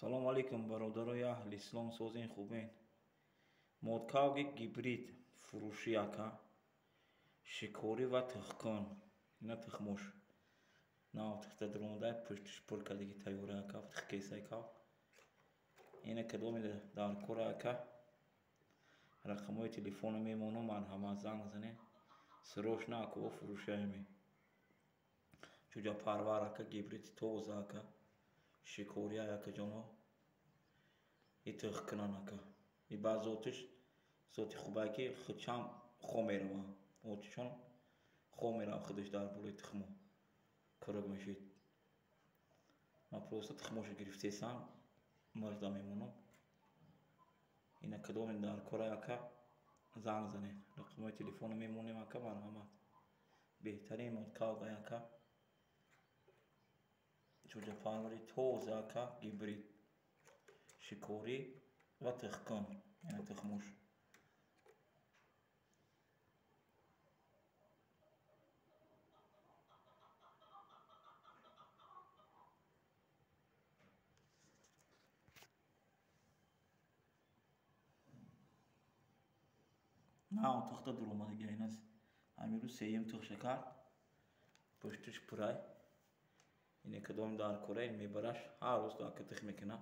سلام علیکم برادرای اهل اسلام سازین خوبین مودکاوی گیبرید فروشی اکا شکاری و تخکان اینا تخموش ناو تخت درونده پشتش پر کدیگی تایوره اکا فتخ کیسه اکا اینا کدومی دار کوره اکا رقموی تلفون میمونو من همه زنگ زنین سروش ناکو فروشی همی چوجا پاروار اکا گیبرید توز اکا شکاری اکا جانو ایتخ کنن اکا ای بعد زوتی خوبه که خودشم خو میرم اوتشون خو میرم خودش در بولی تخمو کرگ میشید ما پروسه تخموش گرفته سان مردا میمونم اینا کدوم در کره اکا زنگ زنید رقمای تلفون میمونیم اکا مرحمت بهترین مودکاو اکا چوجا پانوری توز اکا گیبرید شکاری و تخکان یعنی تخموش نه تخت دروما دیگه این است همیرو سیم تخ شکر پشتش پرای اینه کدوم دار کره این میبرش هر روز دا که تخ میکنه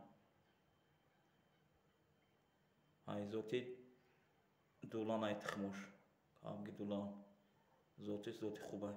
های زوتی دولان های تخموش کامگی دولان زوتی خوبه